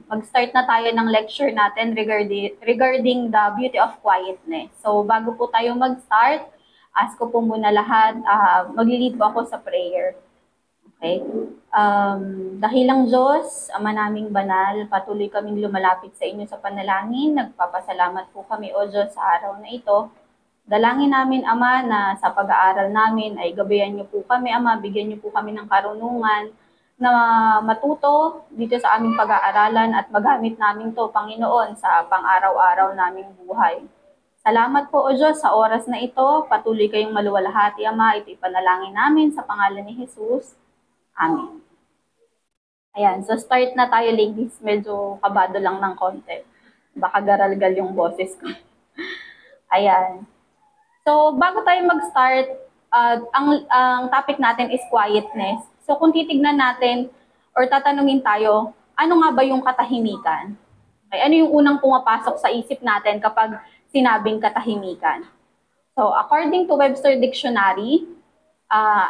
mag-start na tayo ng lecture natin regarding the beauty of quietness. So bago po tayo mag-start, ask ko po muna lahat, maglilid po ako sa prayer. Okay? Dahilang Diyos, Ama naming banal, patuloy kaming lumalapit sa inyo sa panalangin. Nagpapasalamat po kami, O Diyos, sa araw na ito. Dalangin namin, Ama, na sa pag-aaral namin ay gabayan niyo po kami, Ama, bigyan niyo po kami ng karunungan na matuto dito sa aming pag-aaralan at magamit namin to, Panginoon, sa pang-araw-araw naming buhay. Salamat po, O Diyos, sa oras na ito. Patuloy kayong maluwalhati, Ama. Ito ipanalangin namin sa pangalan ni Jesus. Amen. Ayan, so start na tayo, ladies. Medyo kabado lang ng konti. Baka garalgal yung boses ko. Ayan. So, bago tayo mag-start, ang topic natin is quietness. So, kung titignan natin or tatanungin tayo, ano nga ba yung katahimikan? Okay, ano yung unang pumapasok sa isip natin kapag sinabing katahimikan? So, according to Webster Dictionary,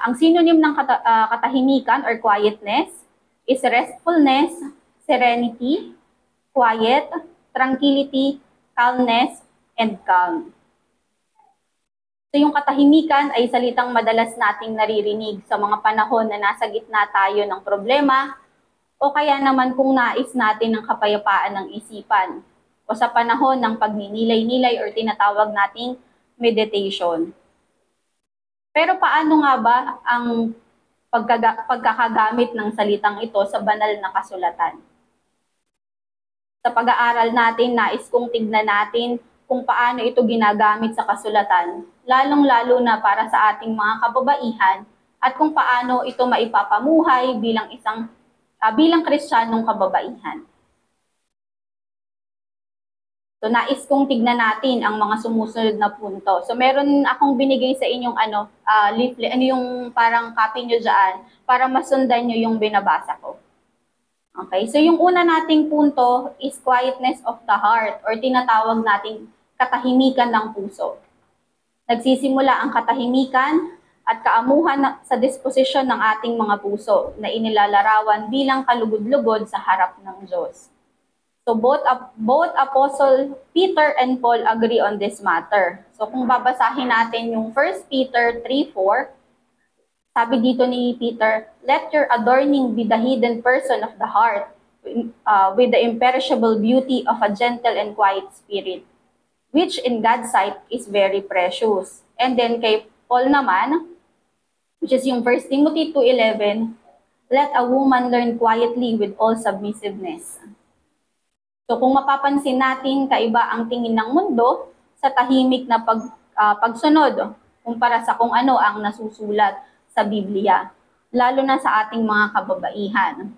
ang synonym ng katahimikan or quietness is restfulness, serenity, quiet, tranquility, calmness, and calm. So yung katahimikan ay salitang madalas nating naririnig sa mga panahon na nasa gitna tayo ng problema o kaya naman kung nais natin ng kapayapaan ng isipan o sa panahon ng pagninilay-nilay or tinatawag nating meditation. Pero paano nga ba ang pagkakagamit ng salitang ito sa banal na kasulatan? Sa pag-aaral natin, nais kong tignan natin kung paano ito ginagamit sa kasulatan, lalong-lalo na para sa ating mga kababaihan at kung paano ito maipapamuhay bilang Kristiyanong kababaihan. So, nais kong tignan natin ang mga sumusunod na punto. So, meron akong binigay sa inyong leaflet, yung parang copy nyo dyan, para masundan nyo yung binabasa ko. Okay, so yung una nating punto is quietness of the heart or tinatawag nating katahimikan ng puso. Nagsisimula ang katahimikan at kaamuhan sa disposisyon ng ating mga puso na inilalarawan bilang kalugod-lugod sa harap ng Diyos. So both Apostle Peter and Paul agree on this matter. So kung babasahin natin yung 1 Peter 3:4, sabi dito ni Peter, "Let your adorning be the hidden person of the heart, with the imperishable beauty of a gentle and quiet spirit, which in God's sight is very precious." And then kay Paul naman, which is yung 1 Timothy 2:11, "Let a woman learn quietly with all submissiveness." So kung mapapansin natin, kaiba ang tingin ng mundo sa tahimik na pagsunod kumpara sa kung ano ang nasusulat sa Biblia, lalo na sa ating mga kababaihan.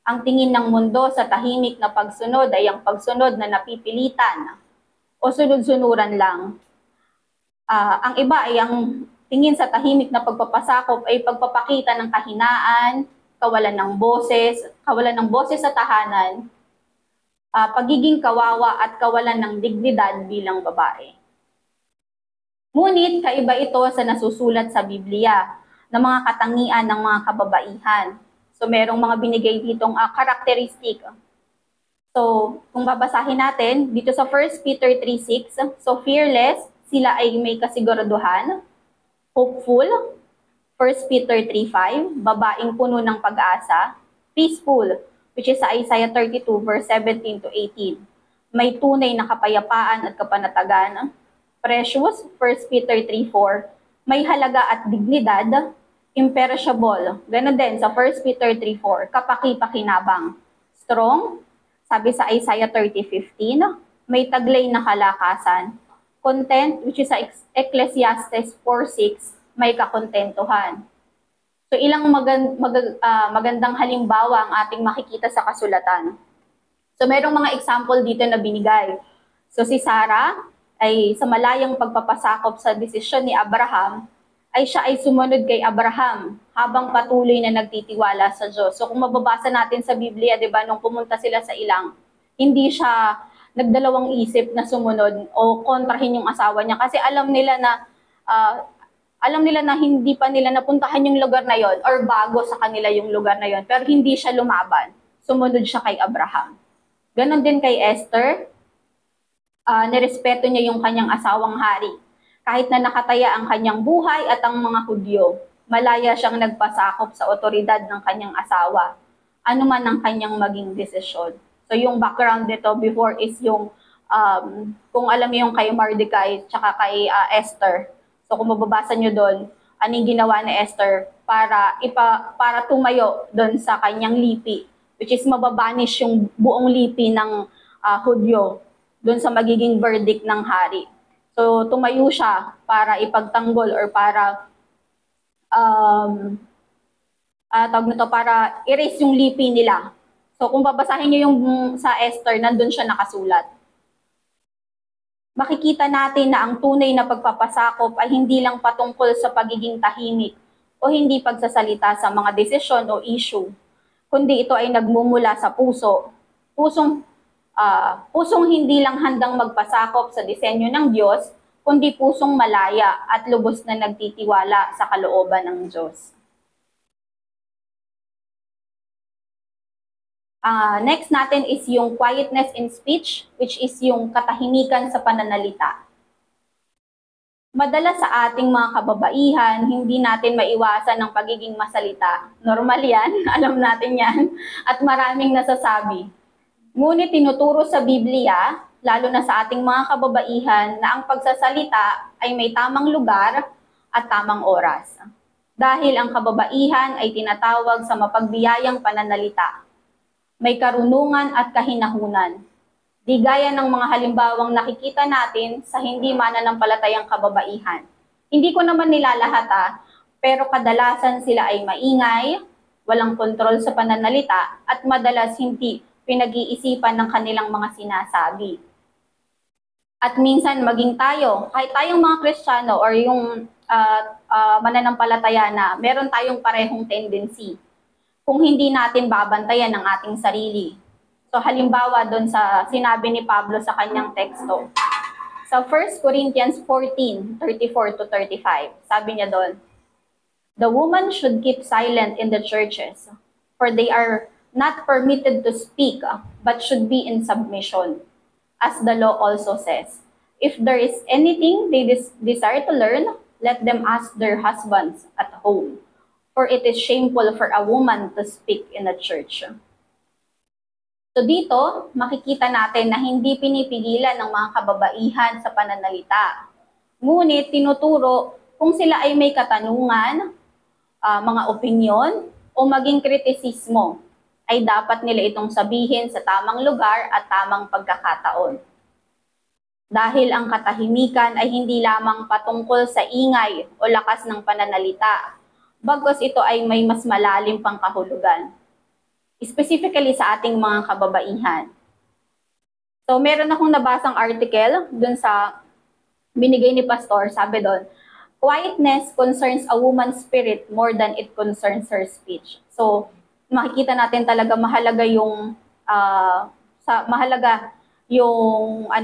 Ang tingin ng mundo sa tahimik na pagsunod ay ang pagsunod na napipilitan o sunod-sunuran lang. Ang iba ay ang tingin sa tahimik na pagpapasakop ay pagpapakita ng kahinaan, kawalan ng boses sa tahanan, pagiging kawawa at kawalan ng dignidad bilang babae. Ngunit kaiba ito sa nasusulat sa Biblia na mga katangian ng mga kababaihan. So merong mga binigay ditong karakteristik. So kung babasahin natin dito sa 1 Peter 3:6, so fearless, sila ay may kasiguraduhan, hopeful, 1 Peter 3:5, babaeng puno ng pag-asa, peaceful, which is sa Isaiah 32 verse 17 to 18. May tunay na kapayapaan at kapanatagan. Precious, 1 Peter 3:4. May halaga at dignidad. Imperishable. Ganun din sa 1 Peter 3:4. Kapaki-pakinabang. Strong, sabi sa Isaiah 30:15. May taglay na kalakasan. Content, which is sa Ecclesiastes 4:6. May kakontentuhan. So ilang magandang halimbawa ang ating makikita sa kasulatan. So merong mga example dito na binigay. So si Sarah ay sa malayang pagpapasakop sa desisyon ni Abraham, ay siya ay sumunod kay Abraham habang patuloy na nagtitiwala sa Diyos. So kung mababasa natin sa Biblia, 'di ba, nung pumunta sila sa ilang, hindi siya nagdalawang isip na sumunod o kontrahin yung asawa niya kasi alam nila na hindi pa nila napuntahan yung lugar na yon or bago sa kanila yung lugar na yon, pero hindi siya lumaban. sumunod siya kay Abraham. Ganon din kay Esther, nirespeto niya yung kanyang asawang hari. Kahit na nakataya ang kanyang buhay at ang mga Hudyo, malaya siyang nagpasakop sa otoridad ng kanyang asawa, ano man ang kanyang maging desisyon. So yung background nito before is yung, kung alam niyo yung kay Mordecai tsaka kay Esther. So kung mababasa niyo doon, anong ginawa ni Esther para tumayo doon sa kanyang lipi, which is mababanish yung buong lipi ng Hudyo doon sa magiging verdict ng hari. So tumayo siya para ipagtanggol or para para erase yung lipi nila. So kung babasahin niyo yung sa Esther, nandun siya nakasulat. Makikita natin na ang tunay na pagpapasakop ay hindi lang patungkol sa pagiging tahimik o hindi pagsasalita sa mga desisyon o issue, kundi ito ay nagmumula sa pusong hindi lang handang magpasakop sa disenyo ng Diyos, kundi pusong malaya at lubos na nagtitiwala sa kalooban ng Diyos. Next natin is yung quietness in speech, which is yung katahimikan sa pananalita. Madalas sa ating mga kababaihan, hindi natin maiwasan ang pagiging masalita. Normal yan, alam natin yan, at maraming nasasabi. Ngunit tinuturo sa Biblia, lalo na sa ating mga kababaihan, na ang pagsasalita ay may tamang lugar at tamang oras. Dahil ang kababaihan ay tinatawag sa mapagbiyayang pananalita. May karunungan at kahinahunan. Di gaya ng mga halimbawang nakikita natin sa hindi mananampalatayang kababaihan. Hindi ko naman nilalahat pero kadalasan sila ay maingay, walang kontrol sa pananalita at madalas hindi pinag-iisipan ng kanilang mga sinasabi. At minsan maging tayo, kahit tayong mga Kristiyano or yung mananampalataya na meron tayong parehong tendency kung hindi natin babantayan ang ating sarili. So halimbawa doon sa sinabi ni Pablo sa kanyang teksto. Sa 1 Corinthians 14:34-35, sabi niya doon, "The woman should keep silent in the churches, for they are not permitted to speak, but should be in submission, as the law also says. If there is anything they desire to learn, let them ask their husbands at home, for it is shameful for a woman to speak in a church." So dito, makikita natin na hindi pinipigilan ng mga kababaihan sa pananalita. Ngunit tinuturo kung sila ay may katanungan, mga opinyon, o maging kritisismo, ay dapat nila itong sabihin sa tamang lugar at tamang pagkakataon. Dahil ang katahimikan ay hindi lamang patungkol sa ingay o lakas ng pananalita, bagkus ito ay may mas malalim pang kahulugan. Specifically sa ating mga kababaihan. So meron akong nabasang article dun sa binigay ni Pastor, sabi doon, "Quietness concerns a woman's spirit more than it concerns her speech." So makikita natin talaga mahalaga yung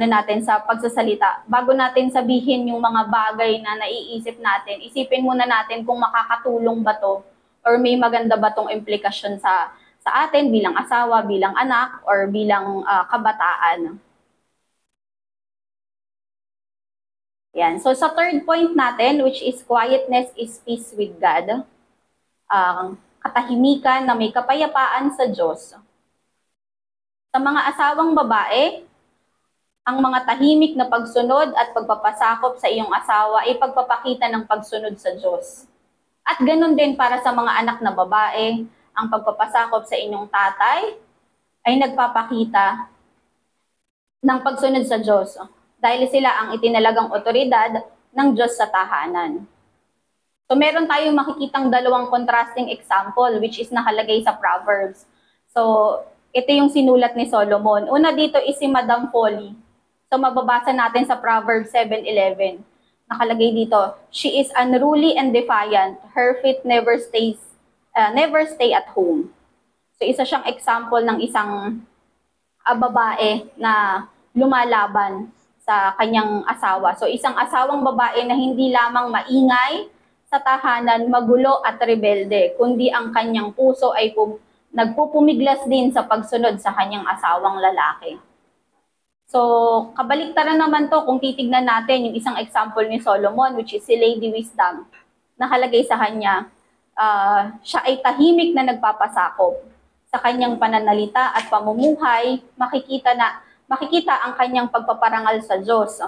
natin sa pagsasalita. Bago natin sabihin yung mga bagay na naiisip natin, isipin muna natin kung makakatulong ba to or may maganda ba tong implikasyon sa atin bilang asawa, bilang anak, or bilang kabataan. Yan. So sa third point natin, which is quietness is peace with God. Katahimikan na may kapayapaan sa Diyos. Sa mga asawang babae, ang mga tahimik na pagsunod at pagpapasakop sa iyong asawa ay pagpapakita ng pagsunod sa Diyos. At ganun din para sa mga anak na babae, ang pagpapasakop sa inyong tatay ay nagpapakita ng pagsunod sa Diyos dahil sila ang itinalagang otoridad ng Diyos sa tahanan. So meron tayong makikitang dalawang contrasting example which is nakalagay sa Proverbs. So ito yung sinulat ni Solomon. Una dito is si Madam Folly. So mababasa natin sa Proverbs 7:11. Nakalagay dito, "She is unruly and defiant. Her feet never stay at home." So isa siyang example ng isang babae na lumalaban sa kanyang asawa. So isang asawang babae na hindi lamang maingay sa tahanan, magulo at rebelde, kundi ang kanyang puso ay nagpupumiglas din sa pagsunod sa kanyang asawang lalaki. So, kabaliktaran naman to kung titignan natin yung isang example ni Solomon, which is si Lady Wisdom. Nakalagay sa kanya, siya ay tahimik na nagpapasakop. Sa kanyang pananalita at pamumuhay, makikita ang kanyang pagpaparangal sa Diyos.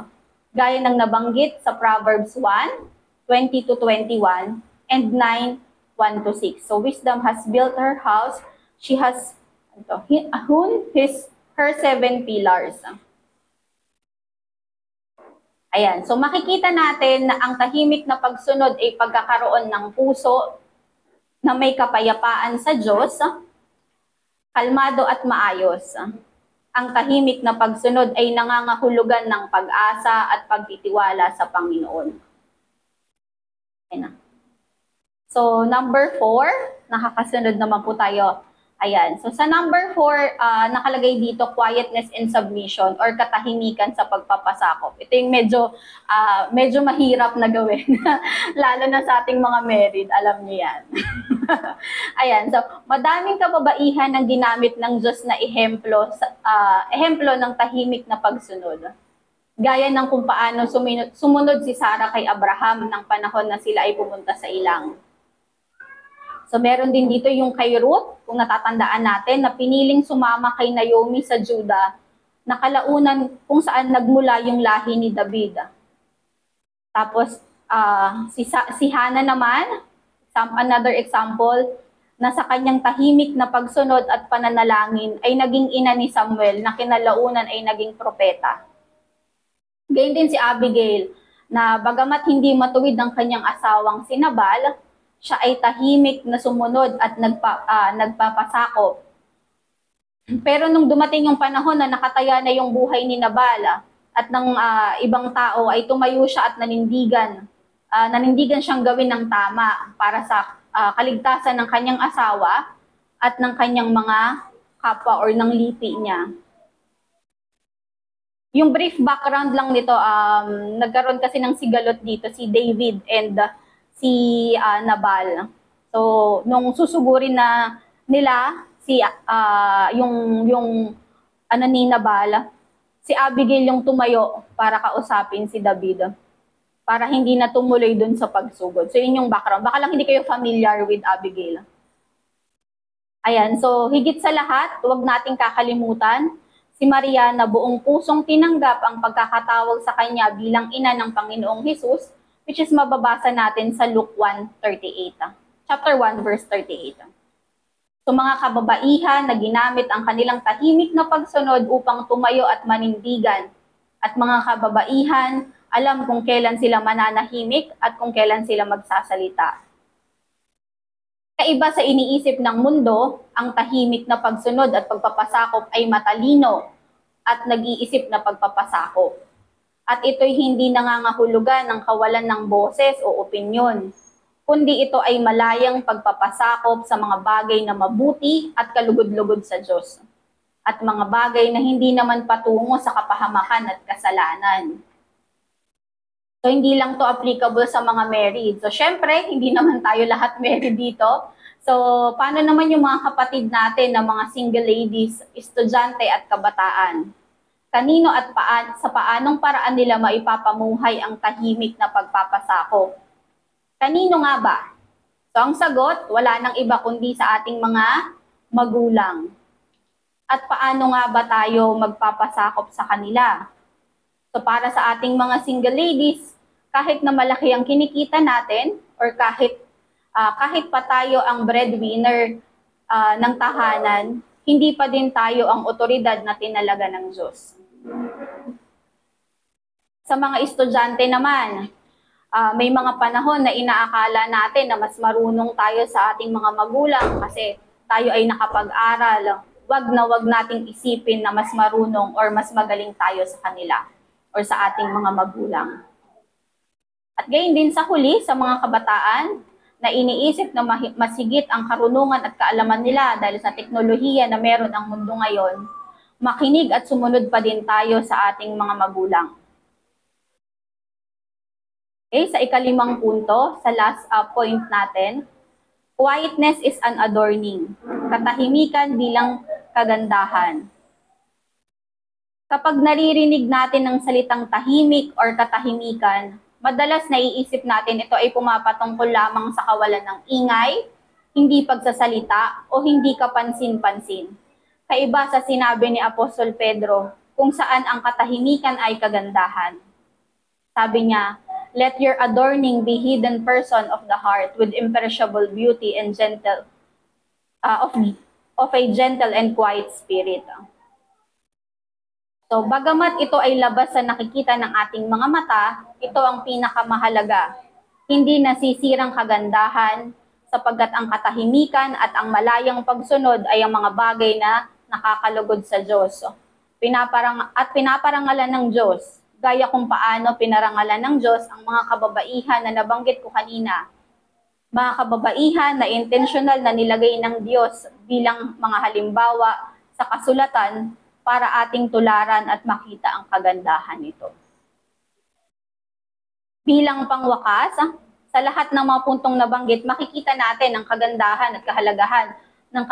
Gaya ng nabanggit sa Proverbs 1:20-21 and 9:1-6. So, wisdom has built her house. She has hewn her 7 pillars. Ayan. So, makikita natin na ang tahimik na pagsunod ay pagkakaroon ng puso na may kapayapaan sa Diyos, kalmado at maayos. Ang tahimik na pagsunod ay nangangahulugan ng pag-asa at pagtitiwala sa Panginoon. Ayan. So, number 4, nakakasunod naman po tayo. Ayan. So, sa number 4, nakalagay dito, quietness and submission or katahimikan sa pagpapasakop. Ito yung medyo mahirap na gawin. Lalo na sa ating mga married, alam niyo yan. Ayan. So, madaming kababaihan ang ginamit ng Diyos na ehemplo ng tahimik na pagsunod. Gaya ng kung paano sumunod si Sarah kay Abraham ng panahon na sila ay pumunta sa ilang. So, meron din dito yung kay Ruth, kung natatandaan natin, na piniling sumama kay Naomi sa Judah, na kalaunan kung saan nagmula yung lahi ni David. Tapos, si Hannah naman, another example, na sa kanyang tahimik na pagsunod at pananalangin ay naging ina ni Samuel na kinalaunan ay naging propeta. Gayun din si Abigail, na bagamat hindi matuwid ang kanyang asawang si Nabal, siya ay tahimik na sumunod at nagpapasakop. Pero nung dumating yung panahon na nakataya na yung buhay ni Nabal at ng ibang tao, ay tumayo siya at nanindigan siyang gawin ng tama para sa kaligtasan ng kanyang asawa at ng kanyang mga kapwa or ng lipi niya. Yung brief background lang nito, nagkaroon kasi ng sigalot dito si David and si Nabal. So, nung susugurin na nila yung ni Nabal, si Abigail yung tumayo para kausapin si David para hindi na tumuloy dun sa pagsugod. So, yun yung background. Baka lang hindi kayo familiar with Abigail. Ayan, so higit sa lahat, huwag nating kakalimutan si Maria na buong pusong tinanggap ang pagkakatawag sa kanya bilang ina ng Panginoong Hesus, which is mababasa natin sa Luke 1:38. Chapter 1, verse 38. So mga kababaihan na ginamit ang kanilang tahimik na pagsunod upang tumayo at manindigan. At mga kababaihan, alam kung kailan sila mananahimik at kung kailan sila magsasalita. Kaiba sa iniisip ng mundo, ang tahimik na pagsunod at pagpapasakop ay matalino at nag-iisip na pagpapasakop. At ito'y hindi nangangahulugan ng kawalan ng boses o opinyon, kundi ito ay malayang pagpapasakop sa mga bagay na mabuti at kalugod-lugod sa Diyos, at mga bagay na hindi naman patungo sa kapahamakan at kasalanan. So, hindi lang to applicable sa mga married. So, syempre, hindi naman tayo lahat married dito. So, paano naman yung mga kapatid natin na mga single ladies, estudyante at kabataan? Kanino at sa paanong paraan nila maipapamuhay ang tahimik na pagpapasakop? Kanino nga ba? So, ang sagot, wala nang iba kundi sa ating mga magulang. At paano nga ba tayo magpapasakop sa kanila? So, para sa ating mga single ladies, kahit na malaki ang kinikita natin or kahit pa tayo ang breadwinner ng tahanan, hindi pa din tayo ang otoridad na tinalaga ng Diyos. Sa mga estudyante naman, may mga panahon na inaakala natin na mas marunong tayo sa ating mga magulang kasi tayo ay nakapag-aral. Wag nating isipin na mas marunong or mas magaling tayo sa kanila or sa ating mga magulang. At gayon din sa huli, sa mga kabataan na iniisip na masigit ang karunungan at kaalaman nila dahil sa teknolohiya na meron ang mundo ngayon, makinig at sumunod pa din tayo sa ating mga magulang. Okay, sa ika-5 punto, sa last point natin, quietness is an adorning. katahimikan bilang kagandahan. Kapag naririnig natin ang salitang tahimik or katahimikan, madalas naiisip natin ito ay pumapatungkol lamang sa kawalan ng ingay, hindi pagsasalita, o hindi kapansin-pansin. Kaiba sa sinabi ni Apostol Pedro, kung saan ang katahimikan ay kagandahan. Sabi niya, let your adorning be hidden person of the heart with imperishable beauty and gentle, of a gentle and quiet spirit. So, bagamat ito ay labas sa nakikita ng ating mga mata, ito ang pinakamahalaga. Hindi nasisirang kagandahan, sapagkat ang katahimikan at ang malayang pagsunod ay ang mga bagay na nakakalugod sa Diyos. Pinaparangalan ng Diyos, gaya kung paano pinarangalan ng Diyos ang mga kababaihan na nabanggit ko kanina. Mga kababaihan na intentional na nilagay ng Diyos bilang mga halimbawa sa kasulatan para ating tularan at makita ang kagandahan nito. Bilang pangwakas, sa lahat ng mga puntong nabanggit, makikita natin ang kagandahan at kahalagahan ng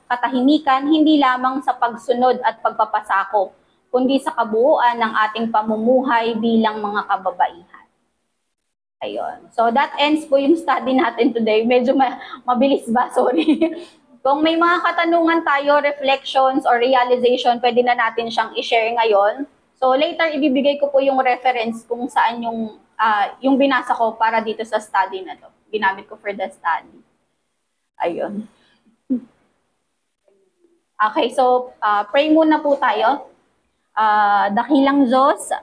katahimikan hindi lamang sa pagsunod at pagpapasakop, kundi sa kabuuan ng ating pamumuhay bilang mga kababaihan. Ayun. So that ends po yung study natin today. Medyo mabilis ba? Sorry. Kung may mga katanungan tayo, reflections or realization, pwede na natin siyang i-share ngayon. So later, ibibigay ko po yung reference kung saan yung binasa ko para dito sa study na to. Ginamit ko for the study. Ayun. Okay, so pray muna po tayo. Dakilang Diyos,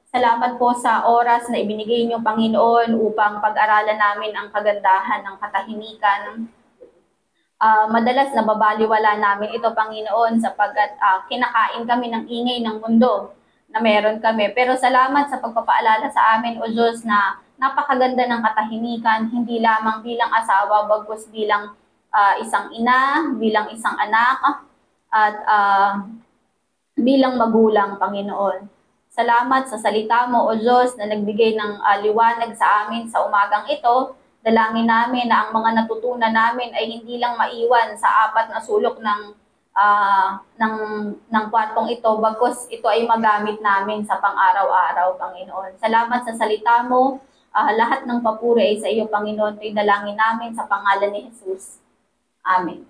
salamat po sa oras na ibinigay niyo, Panginoon, upang pag-aralan namin ang kagandahan ng katahimikan. Madalas nababaliwala namin ito, Panginoon, sapagkat kinakain kami ng ingay ng mundo na meron kami. Pero salamat sa pagpapaalala sa amin, O Diyos, na napakaganda ng katahimikan, hindi lamang bilang asawa, bagkus bilang isang ina, bilang isang anak, at bilang magulang, Panginoon. Salamat sa salita mo, O Diyos, na nagbigay ng liwanag sa amin sa umagang ito. Dalangin namin na ang mga natutunan namin ay hindi lang maiwan sa apat na sulok ng kwartong ito, bagkus ito ay magamit namin sa pang-araw-araw, Panginoon. Salamat sa salita mo. Lahat ng papuri ay sa iyo, Panginoon. Ito'y dalangin namin sa pangalan ni Jesus. Amen.